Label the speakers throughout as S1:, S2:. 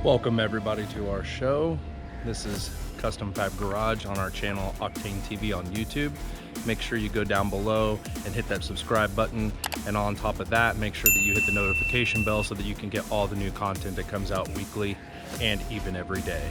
S1: Welcome everybody to our show. This is Custom Fab Garage on our channel Octane TV on YouTube. Make sure you go down below and hit that subscribe button, and on top of that, make sure that you hit the notification bell so that you can get all the new content that comes out weekly and even every day.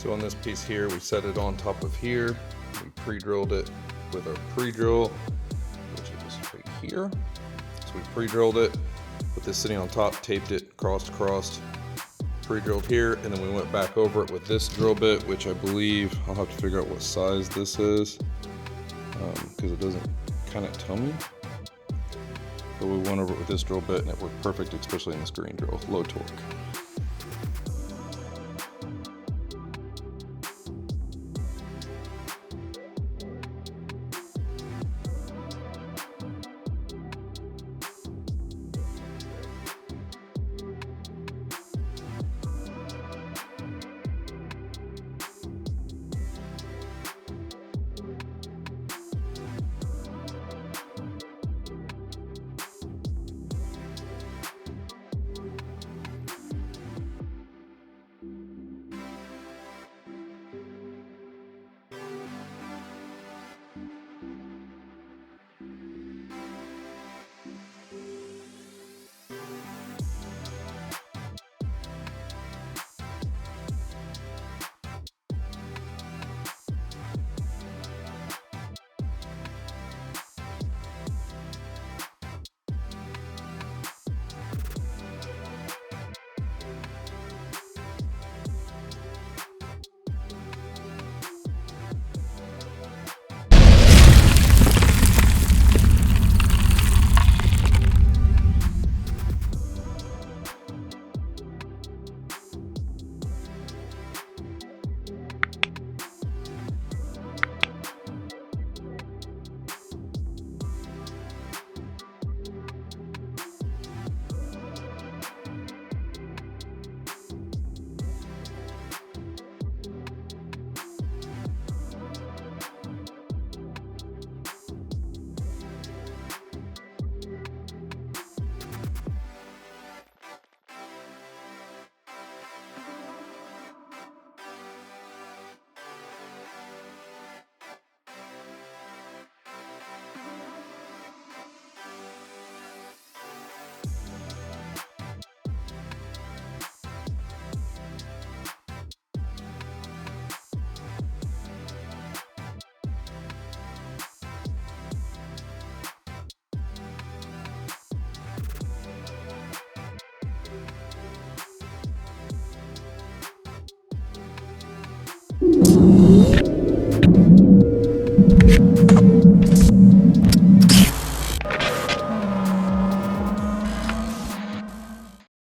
S2: So on this piece here, we set it on top of here. We pre-drilled it with our pre-drill, which is right here. So we pre-drilled it, put this sitting on top, taped it, crossed, pre-drilled here, and then we went back over it with this drill bit, which I believe, I'll have to figure out what size this is, because it doesn't kind of tell me. But we went over it with this drill bit and it worked perfect, especially in this green drill, low torque.